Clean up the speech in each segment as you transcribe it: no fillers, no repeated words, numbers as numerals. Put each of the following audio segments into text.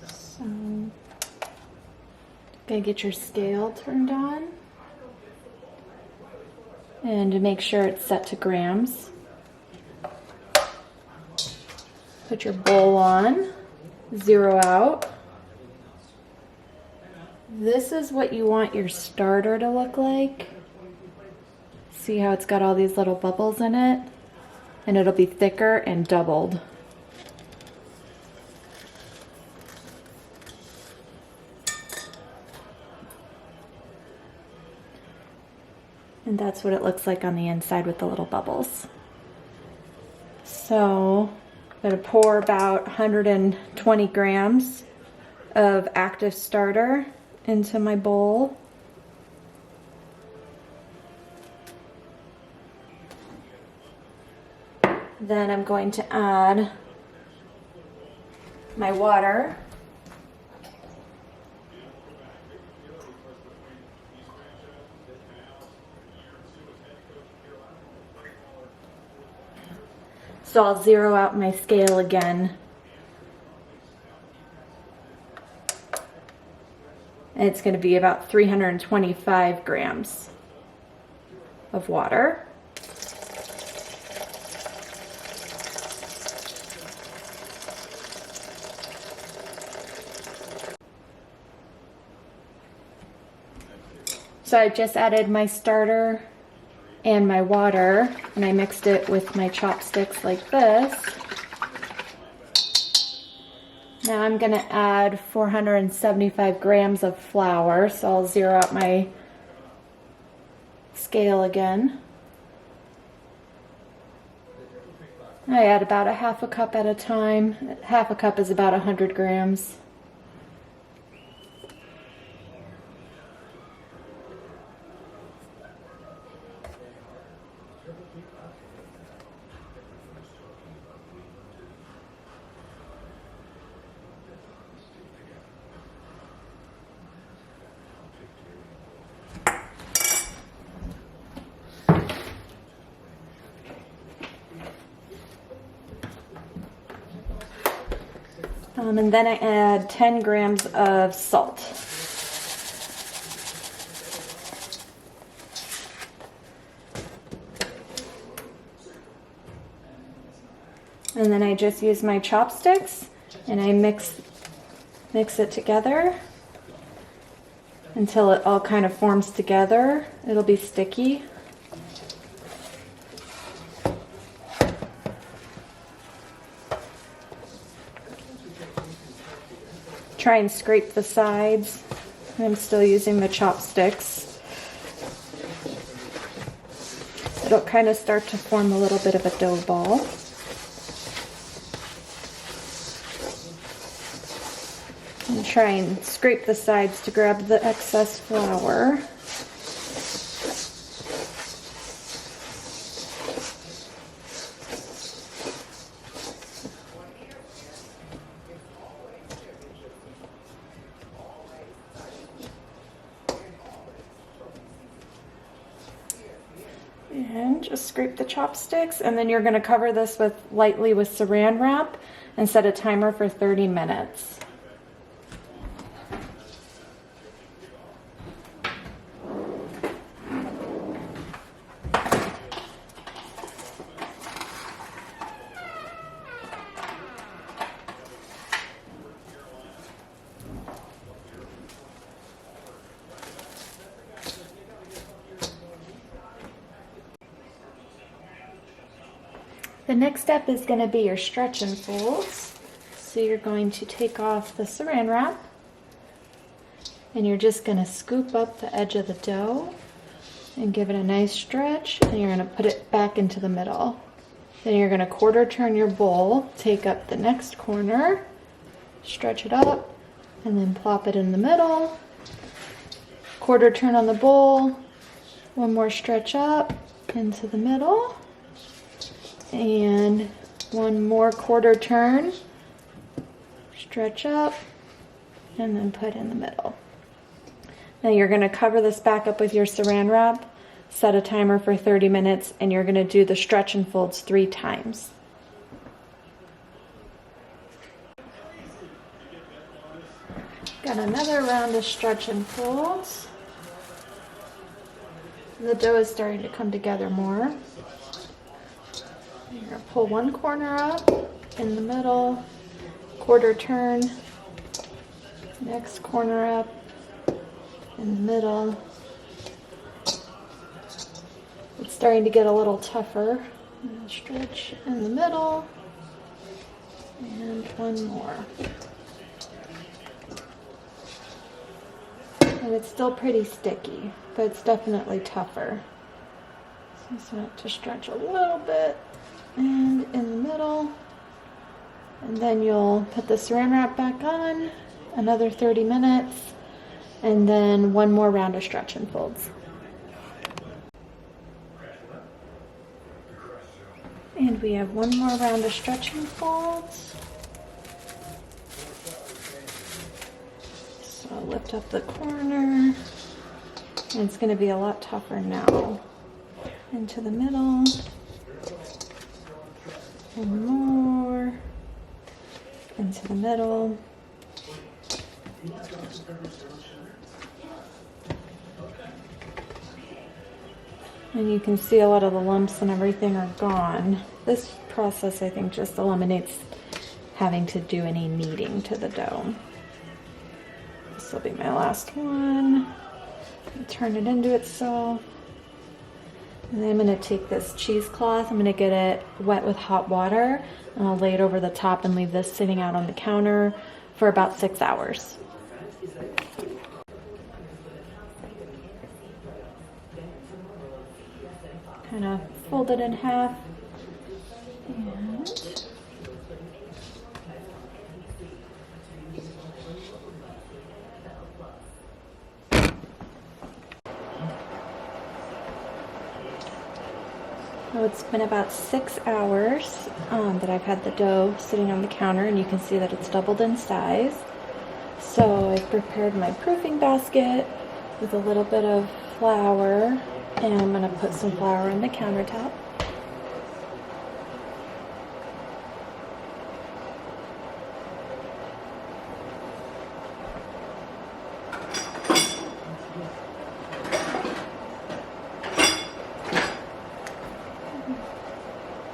So, gonna get your scale turned on. And to make sure it's set to grams, put your bowl on, zero out. This is what you want your starter to look like. See how it's got all these little bubbles in it? And it'll be thicker and doubled. And that's what it looks like on the inside with the little bubbles. So I'm going to pour about 120 grams of active starter into my bowl. Then I'm going to add my water. So I'll zero out my scale again. And it's going to be about 325 grams of water. So I just added my starter and my water, and I mixed it with my chopsticks like this. Now I'm going to add 475 grams of flour, so I'll zero out my scale again. I add about a half a cup at a time. Half a cup is about 100 grams. And then I add 10 grams of salt. And then I just use my chopsticks and I mix it together until it all kind of forms together. It'll be sticky. Try and scrape the sides. I'm still using the chopsticks. It'll kind of start to form a little bit of a dough ball. And try and scrape the sides to grab the excess flour. And just scrape the chopsticks, and then you're going to cover this lightly with saran wrap and set a timer for 30 minutes. The next step is going to be your stretch and folds. So you're going to take off the saran wrap and you're just going to scoop up the edge of the dough and give it a nice stretch, and you're going to put it back into the middle. Then you're going to quarter turn your bowl, take up the next corner, stretch it up, and then plop it in the middle. Quarter turn on the bowl, one more stretch up into the middle. And one more quarter turn, stretch up, and then put in the middle. Now you're going to cover this back up with your saran wrap, set a timer for 30 minutes, and you're going to do the stretch and folds 3 times. Got another round of stretch and folds. The dough is starting to come together more. You're gonna pull one corner up in the middle, quarter turn, next corner up in the middle. It's starting to get a little tougher. Stretch in the middle, and one more. And it's still pretty sticky, but it's definitely tougher. So just want it to stretch a little bit, and in the middle. And then you'll put the saran wrap back on, another 30 minutes, and then one more round of stretch and folds. And we have one more round of stretch and folds. So I'll lift up the corner, and it's going to be a lot tougher now. Into the middle, and more, into the middle. And you can see a lot of the lumps and everything are gone. This process, I think, just eliminates having to do any kneading to the dough. This will be my last one. Turn it into itself. And then I'm going to take this cheesecloth, I'm going to get it wet with hot water, and I'll lay it over the top and leave this sitting out on the counter for about 6 hours. Kind of fold it in half, and so it's been about 6 hours that I've had the dough sitting on the counter, and you can see that it's doubled in size. So I've prepared my proofing basket with a little bit of flour, and I'm going to put some flour on the countertop.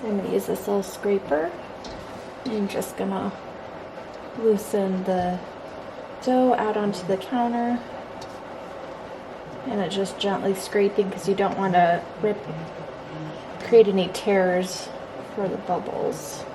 I'm going to use this little scraper. I'm just going to loosen the dough out onto the counter. And it's just gently scraping because you don't want to create any tears for the bubbles.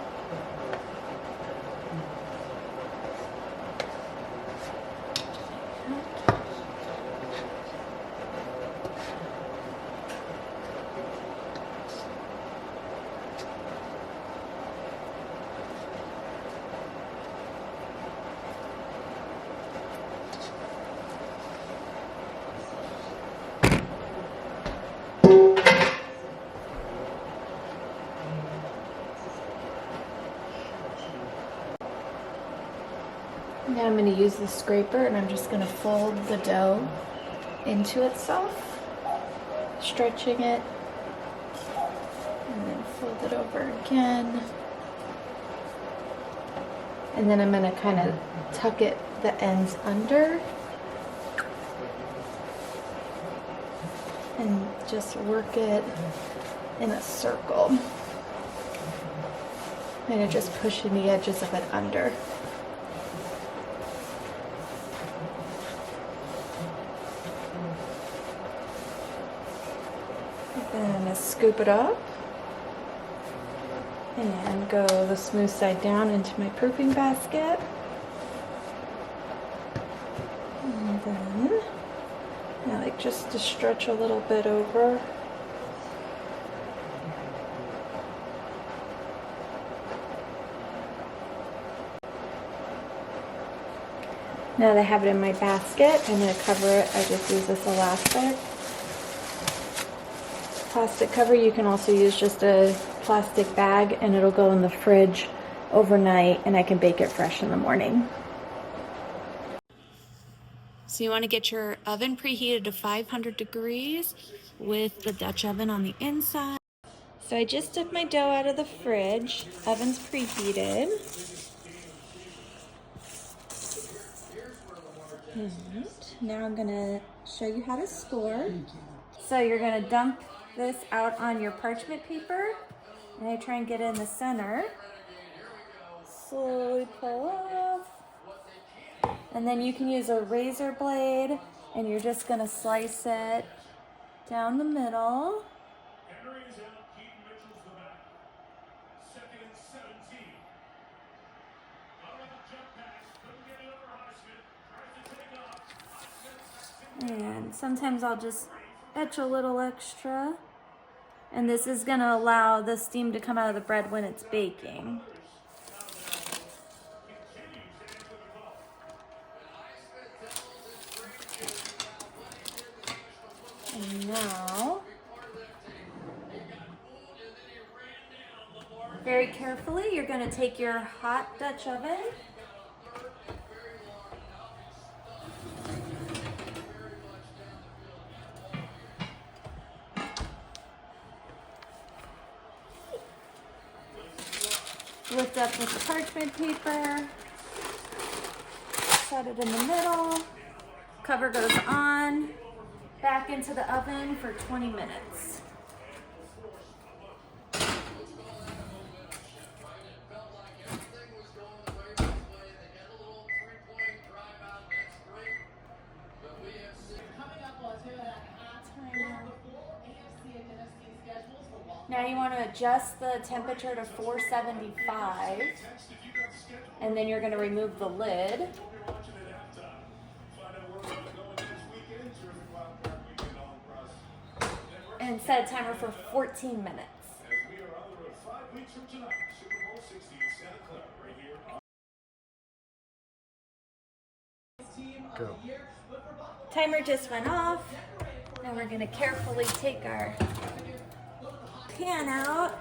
Now I'm going to use the scraper, and I'm just going to fold the dough into itself, stretching it, and then fold it over again. And then I'm going to kind of tuck the ends under and just work it in a circle. And just pushing the edges of it under. And scoop it up and go the smooth side down into my proofing basket. And then I like just to stretch a little bit over. Now that I have it in my basket, I'm going to cover it. I just use this elastic plastic cover. You can also use just a plastic bag, and it'll go in the fridge overnight, and I can bake it fresh in the morning. So you want to get your oven preheated to 500 degrees with the Dutch oven on the inside. So I just took my dough out of the fridge. Oven's preheated. And now I'm gonna show you how to score. So you're gonna dump this out on your parchment paper, and I try and get in the center. Slowly pull off. And then you can use a razor blade, and you're just gonna slice it down the middle. And sometimes I'll just etch a little extra. And this is gonna allow the steam to come out of the bread when it's baking. And now, very carefully, you're gonna take your hot Dutch oven, lift up with the parchment paper, set it in the middle, cover goes on, back into the oven for 20 minutes. Now you want to adjust the temperature to 475, and then you're going to remove the lid. And set a timer for 14 minutes. Go. Timer just went off. Now we're going to carefully take our pan out,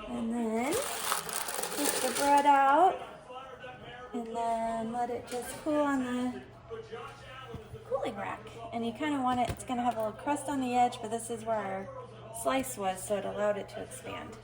and then take the bread out, and then let it just cool on the cooling rack. And you kind of want it, it's going to have a little crust on the edge, but this is where our slice was, so it allowed it to expand.